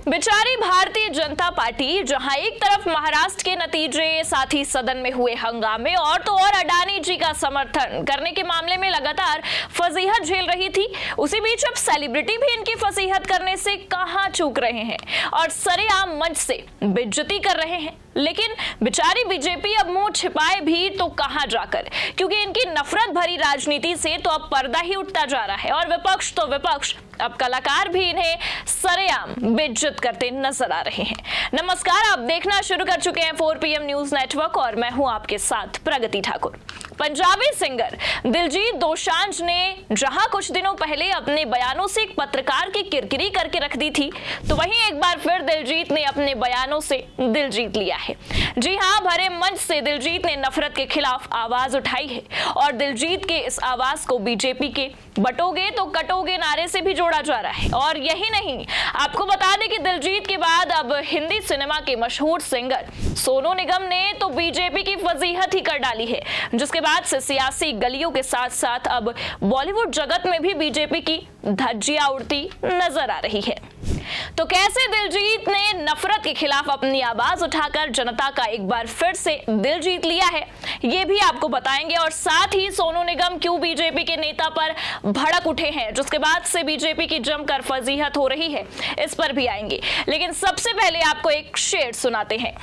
बेचारी भारतीय जनता पार्टी जहां एक तरफ महाराष्ट्र के नतीजे, साथ ही सदन में हुए हंगामे और तो और अडानी जी का समर्थन करने के मामले में लगातार फजीहत झेल रही थी, उसी बीच अब सेलिब्रिटी भी इनकी फजीहत करने से कहां चूक रहे हैं और सरेआम मंच से बेइज्जती कर रहे हैं। लेकिन बेचारी बीजेपी अब मुंह छिपाए भी तो कहां जाकर, क्योंकि इनकी नफरत भरी राजनीति से तो अब पर्दा ही उठता जा रहा है और विपक्ष तो विपक्ष, अब कलाकार भी इन्हें सरेआम बेइज्जत करते नजर आ रहे हैं। नमस्कार, आप देखना शुरू कर चुके हैं 4 PM न्यूज नेटवर्क और मैं हूं आपके साथ प्रगति ठाकुर। पंजाबी सिंगर दिलजीत दोसांझ ने जहां कुछ दिनों पहले अपने बयानों से एक पत्रकार की किरकिरी करके रख दी थी, तो वहीं एक बार फिर दिलजीत ने अपने बयानों से दिल जीत लिया है। जी हां, भरे मंच से दिलजीत ने नफरत के खिलाफ आवाज उठाई है और दिलजीत के इस आवाज को बीजेपी के बटोगे तो कटोगे नारे से भी जोड़ा जा रहा है। और यही नहीं, आपको बता दें कि दिलजीत के बाद अब हिंदी सिनेमा के मशहूर सिंगर सोनू निगम ने तो बीजेपी की फजीहत ही कर डाली है, जिसके बाद से सियासी गलियों के साथ साथ अब बॉलीवुड जगत में भी बीजेपी की धज्जियां उड़ती नजर आ रही है। तो कैसे दिलजीत ने नफरत के खिलाफ अपनी आवाज उठाकर जनता का एक बार फिर से दिल जीत लिया है, ये भी आपको बताएंगे। और साथ ही सोनू निगम क्यों बीजेपी के नेता पर भड़क उठे हैं, जिसके बाद से बीजेपी की जमकर फजीहत हो रही है, इस पर भी आएंगे। लेकिन सबसे पहले आपको एक शेर सुनाते हैं।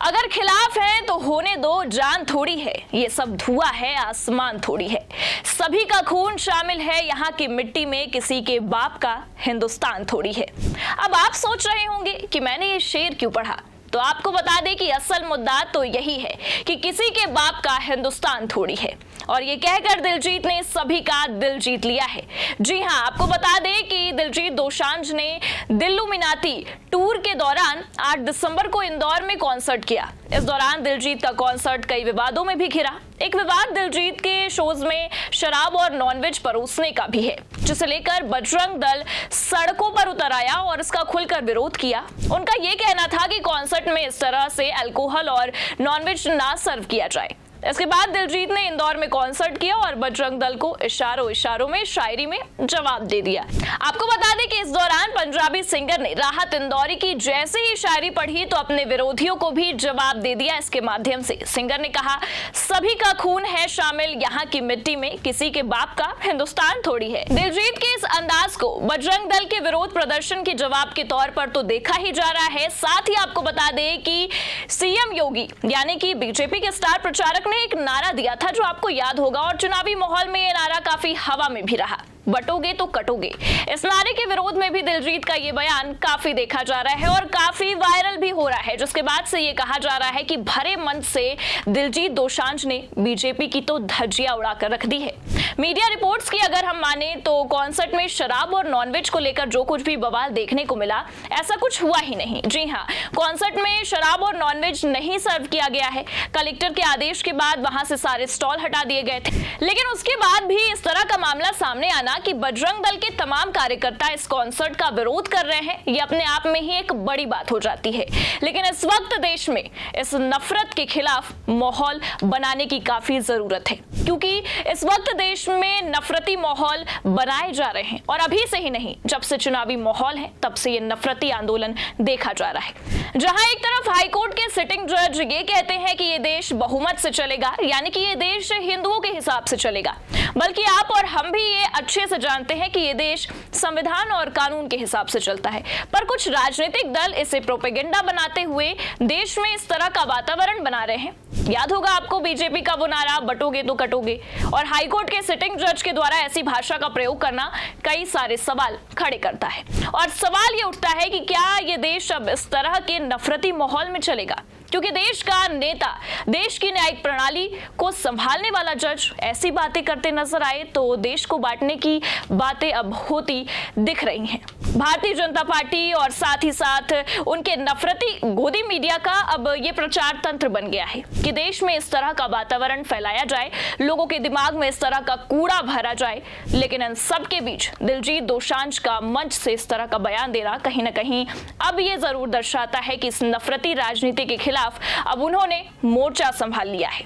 अगर खिलाफ है तो होने दो, जान थोड़ी है, ये सब धुआं है, आसमान थोड़ी है, सभी का खून शामिल है यहाँ की मिट्टी में, किसी के बाप का हिंदुस्तान थोड़ी है। अब आप सोच रहे होंगे कि मैंने ये शेर क्यों पढ़ा, तो आपको बता दें कि असल मुद्दा तो यही है कि किसी के बाप का हिंदुस्तान थोड़ी है। और ये कहकर दिलजीत ने सभी का दिल जीत लिया है। जी हां, आपको बता दें कि दिलजीत दोसांझ ने दिल्लुमिनाती टूर के दौरान 8 दिसंबर को इंदौर में कॉन्सर्ट किया। इस दौरान दिलजीत का कॉन्सर्ट कई विवादों में भी घिरा। एक विवाद दिलजीत के शोज में शराब और नॉनवेज परोसने का भी है, जिसे लेकर बजरंग दल सड़कों पर उतर आया और इसका खुलकर विरोध किया। उनका यह कहना था कि कॉन्सर्ट में इस तरह से अल्कोहल और नॉनवेज ना सर्व किया जाए। इसके बाद दिलजीत ने इंदौर में कॉन्सर्ट किया और बजरंग दल को इशारों में शायरी में जवाब दे दिया। आपको बता दें कि इस दौरान पंजाबी सिंगर ने राहत इंदौरी की जैसे ही शायरी पढ़ी तो अपने विरोधियों को भी जवाब दे दिया। इसके माध्यम से सिंगर ने कहा, सभी का खून है शामिल यहाँ की मिट्टी में, किसी के बाप का हिंदुस्तान थोड़ी है। दिलजीत के इस अंदाज को बजरंग दल के विरोध प्रदर्शन के जवाब के तौर पर तो देखा ही जा रहा है। साथ ही आपको बता दें कि सीएम योगी यानी कि बीजेपी के स्टार प्रचारक ने एक नारा दिया था जो आपको याद होगा, और चुनावी माहौल में ये नारा काफी हवा में भी रहा, बटोगे तो कटोगे। इस नारे के विरोध में भी दिलजीत का ये बयान काफी देखा जा रहा है और काफी वायरल भी हो रहा है, जिसके बाद से ये कहा जा रहा है कि भरे मंच से दिलजीत दोसांझ ने बीजेपी की तो धज्जियां उड़ाकर रख दी है। मीडिया रिपोर्ट्स की अगर हम माने तो कॉन्सर्ट में शराब और नॉनवेज को लेकर जो कुछ भी बवाल देखने को मिला, ऐसा कुछ हुआ ही नहीं। जी हाँ, कॉन्सर्ट में शराब और नॉनवेज नहीं सर्व किया गया है। कलेक्टर के आदेश के बाद वहां से सारे स्टॉल हटा दिए गए थे। लेकिन उसके बाद भी इस तरह का मामला सामने आना कि बजरंग दल के तमाम कार्यकर्ता इस कॉन्सर्ट का विरोध कर रहे हैं, ये अपने आप में ही एक बड़ी बात हो जाती है। लेकिन इस वक्त देश में इस नफरत के खिलाफ माहौल बनाने की काफी जरूरत है, क्योंकि इस वक्त देश में नफरती माहौल बनाए जा रहे हैं। और अभी से ही नहीं, जब से चुनावी माहौल है तब से ये नफरती आंदोलन देखा जा रहा है। जहां एक तरफ हाईकोर्ट के सिटिंग जज ये कहते हैं कि ये देश बहुमत से चलेगा, यानी कि ये देश हिंदुओं के हिसाब से चलेगा, बल्कि आप और हम भी ये अच्छे से जानते हैं कि ये देश संविधान और कानून के हिसाब से चलता है। पर कुछ राजनीतिक दल इसे प्रोपेगेंडा बनाते हुए देश में इस तरह का वातावरण बना रहे हैं। याद होगा आपको बीजेपी का वो नारा, बटोगे तो कटोगे, और हाईकोर्ट के सिटिंग जज के द्वारा ऐसी भाषा का प्रयोग करना कई सारे सवाल खड़े करता है। और सवाल ये उठता है कि क्या ये देश अब इस तरह के नफरती माहौल में चलेगा, क्योंकि देश का नेता, देश की न्यायिक प्रणाली को संभालने वाला जज ऐसी बातें करते नजर आए तो देश को बांटने की बातें अब होती दिख रही हैं। भारतीय जनता पार्टी और साथ ही साथ उनके नफरती गोदी मीडिया का अब ये प्रचार तंत्र बन गया है कि देश में इस तरह का वातावरण फैलाया जाए, लोगों के दिमाग में इस तरह का कूड़ा भरा जाए। लेकिन इन सब के बीच दिलजीत दोसांझ का मंच से इस तरह का बयान देना कहीं ना कहीं अब ये जरूर दर्शाता है कि इस नफरती राजनीति के खिलाफ अब उन्होंने मोर्चा संभाल लिया है।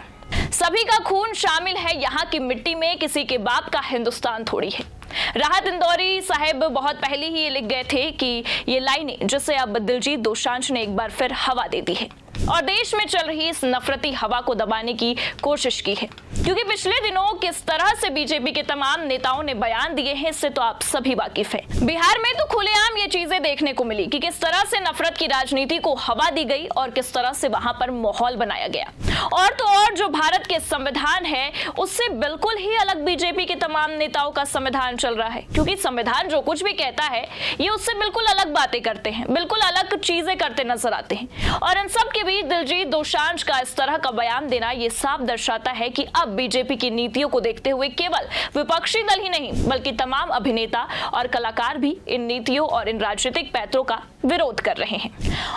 सभी का खून शामिल है यहाँ की मिट्टी में, किसी के बाप का हिंदुस्तान थोड़ी है। राहत इंदौरी साहब बहुत पहले ही ये लिख गए थे कि ये लाइनें जिसे अब दिलजीत दोसांझ ने एक बार फिर हवा दे दी है और देश में चल रही इस नफरती हवा को दबाने की कोशिश की है, क्योंकि पिछले दिनों किस तरह से बीजेपी के तमाम नेताओं ने बयान दिए हैं इससे तो आप सभी वाकिफ हैं। बिहार में तो खुलेआम ये चीजें देखने को मिली कि किस तरह से नफरत की राजनीति को हवा दी गई और किस तरह से वहां पर माहौल बनाया गया। और तो और जो भारत के संविधान है उससे बिल्कुल ही अलग बीजेपी के तमाम नेताओं का संविधान चल रहा है, क्योंकि संविधान जो कुछ भी कहता है ये उससे बिल्कुल अलग बातें करते हैं, बिल्कुल अलग चीजें करते नजर आते हैं। और इन सब के बीच दिलजीत दोसांझ का इस तरह का बयान देना ये साफ दर्शाता है कि अब बीजेपी की नीतियों को देखते हुए केवल विपक्षी दल ही नहीं बल्कि तमाम अभिनेता और कलाकार भी इन नीतियों और इन राजनीतिक पैंतरों का विरोध कर रहे हैं।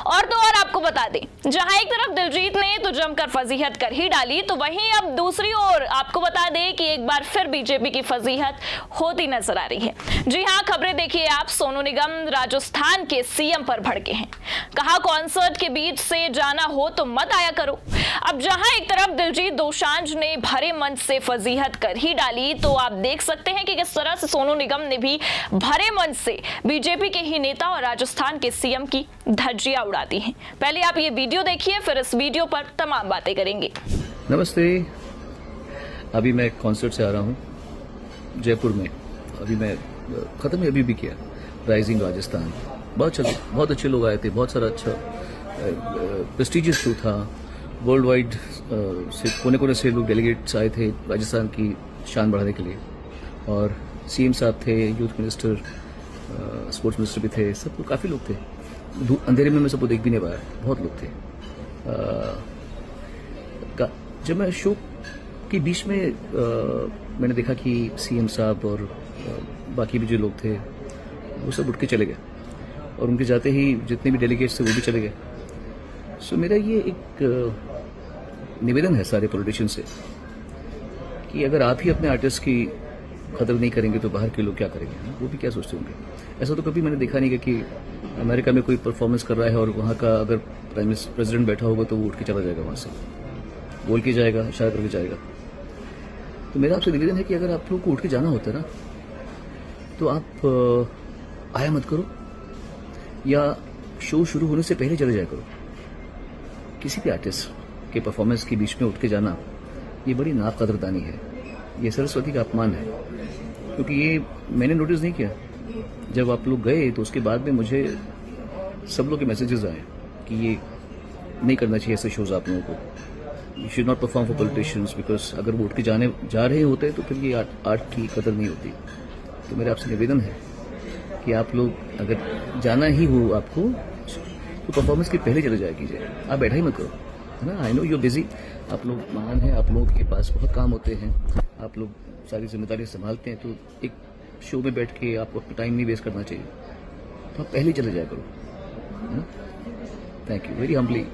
और तो और आपको बता दें, जहां एक तरफ दिलजीत ने तो जमकर फजीहत कर ही डाली, तो वहीं अब दूसरी ओर आपको बता दें कि एक बार फिर बीजेपी की फजीहत होती नजर आ रही है। जी हां, खबरें देखिए आप। सोनू निगम राजस्थान के सीएम पर भड़के हैं, कहा कॉन्सर्ट के बीच से जाना हो तो मत आया करो। अब जहां एक तरफ दिलजीत दोसांझ ने भरे मंच से फजीहत कर ही डाली, तो आप देख सकते हैं कि किस तरह से सोनू निगम ने भी भरे मंच से बीजेपी के ही नेता और राजस्थान के सीएम की धज्जियां उड़ा दी हैं। पहले आप ये वीडियो देखिए, फिर इस वीडियो पर तमाम बातें करेंगे। नमस्ते, अभी मैं कॉन्सर्ट से आ रहा हूँ जयपुर में। अभी मैं खत्म अभी भी किया राइजिंग राजस्थान। बहुत अच्छे लोग आए थे, बहुत सारा अच्छा प्रेस्टिजियस शो था। वर्ल्ड वाइड से कोने कोने से लोग डेलीगेट्स आए थे राजस्थान की शान बढ़ाने के लिए, और सीएम साहब थे, यूथ मिनिस्टर, स्पोर्ट्स मिनिस्टर भी थे, सब काफ़ी लोग थे। अंधेरे में मैं सबको देख भी नहीं पाया, बहुत लोग थे। जब मैं शो के बीच में मैंने देखा कि सीएम साहब और बाकी भी जो लोग थे वो सब उठ के चले गए, और उनके जाते ही जितने भी डेलीगेट्स थे वो भी चले गए। सो मेरा ये एक निवेदन है सारे पॉलिटिशियन से कि अगर आप ही अपने आर्टिस्ट की कदर नहीं करेंगे तो बाहर के लोग क्या करेंगे, वो भी क्या सोचते होंगे। ऐसा तो कभी मैंने देखा नहीं कि अमेरिका में कोई परफॉर्मेंस कर रहा है और वहाँ का अगर प्रेसिडेंट बैठा होगा तो वो उठ के चला जाएगा, वहाँ से बोल के जाएगा, इशारा करके जाएगा। तो मेरा आपसे निवेदन है कि अगर आप लोग को उठ के जाना होता है ना, तो आप आया मत करो, या शो शुरू होने से पहले चले जाया करो। किसी भी आर्टिस्ट के परफॉर्मेंस के बीच में उठ के जाना ये बड़ी नाकदरदानी है, ये सरस्वती का अपमान है। क्योंकि ये मैंने नोटिस नहीं किया, जब आप लोग गए तो उसके बाद में मुझे सब लोग के मैसेजेस आए कि ये नहीं करना चाहिए ऐसे शोज आप लोगों को। You should not perform for politicians, because अगर वो उठ के जा रहे होते तो फिर ये आर्ट की कदर नहीं होती। तो मेरा आपसे निवेदन है कि आप लोग अगर जाना ही हो आपको तो परफॉर्मेंस के पहले चले जाया कीजिए, आप बैठा ही मत करो, है ना। आई नो यू बिजी, आप लोग महान हैं, आप लोगों के पास बहुत काम होते हैं, आप लोग सारी जिम्मेदारी संभालते हैं, तो एक शो में बैठ के आपको अपना टाइम नहीं वेस्ट करना चाहिए, तो आप पहले चले जाया करो, है ना। Thank you very humbly,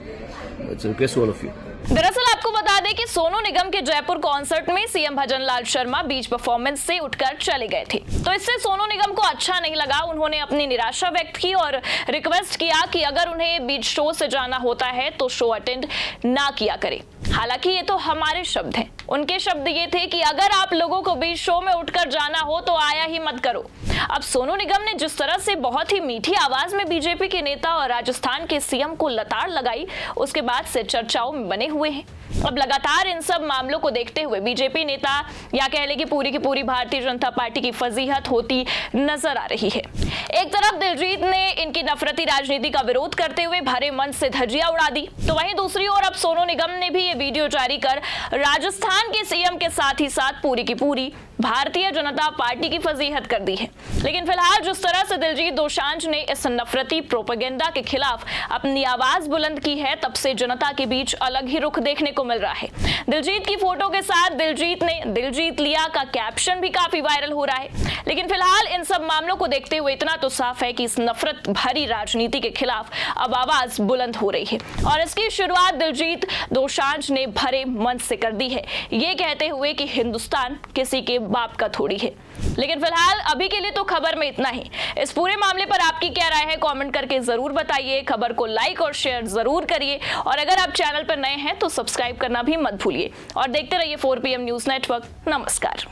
it's a request to all of you. दरअसल आपको बता दें कि सोनू निगम के जयपुर कॉन्सर्ट में सीएम भजनलाल शर्मा बीच परफॉर्मेंस से उठकर चले गए थे, तो इससे सोनू निगम को अच्छा नहीं लगा। उन्होंने अपनी निराशा व्यक्त की और रिक्वेस्ट किया कि अगर उन्हें बीच शो से जाना होता है तो शो अटेंड ना किया करे। हालांकि ये तो हमारे शब्द हैं, उनके शब्द ये थे कि अगर आप लोगों को बीच शो में उठकर जाना हो तो आया ही मत करो। अब सोनू निगम ने जिस तरह से बहुत ही मीठी आवाज में बीजेपी के नेता और राजस्थान के सीएम को लताड़ लगाई, उसके बाद से चर्चाओं में बने हुए हैं। अब लगातार इन सब मामलों को देखते हुए बीजेपी नेता या कह ले कि पूरी की पूरी भारतीय जनता पार्टी की फजीहत होती नजर आ रही है। एक तरफ दिलजीत ने इनकी नफरती राजनीति का विरोध करते हुए भरे मंच से धज्जियां उड़ा दी, तो वहीं दूसरी ओर अब सोनू निगम ने भी ये वीडियो जारी कर राजस्थान के सीएम के साथ ही साथ पूरी की पूरी भारतीय जनता पार्टी की फजीहत कर दी है। लेकिन फिलहाल जिस तरह से दिलजीत दोसांझ ने इस नफरती प्रोपेगेंडा के खिलाफ अपनी आवाज बुलंद की है, तब से जनता के बीच अलग ही रुख देखने को मिल रहा है। दिलजीत की फोटो के साथ दिलजीत ने दिलजीत लिया का कैप्शन भी काफी वायरल हो रहा है। लेकिन फिलहाल इन सब मामलों को देखते हुए इतना तो साफ है कि इस नफरत भरी राजनीति के खिलाफ अब आवाज बुलंद हो रही है, और इसकी शुरुआत दिलजीत दोसांझ ने भरे मंच से कर दी है, ये कहते हुए कि हिंदुस्तान किसी के बाप का थोड़ी है। लेकिन फिलहाल अभी के लिए तो खबर में इतना ही। इस पूरे मामले पर आपकी क्या राय है, कमेंट करके जरूर बताइए। खबर को लाइक और शेयर जरूर करिए, और अगर आप चैनल पर नए हैं तो सब्सक्राइब करना भी मत भूलिए, और देखते रहिए 4 PM न्यूज नेटवर्क। नमस्कार।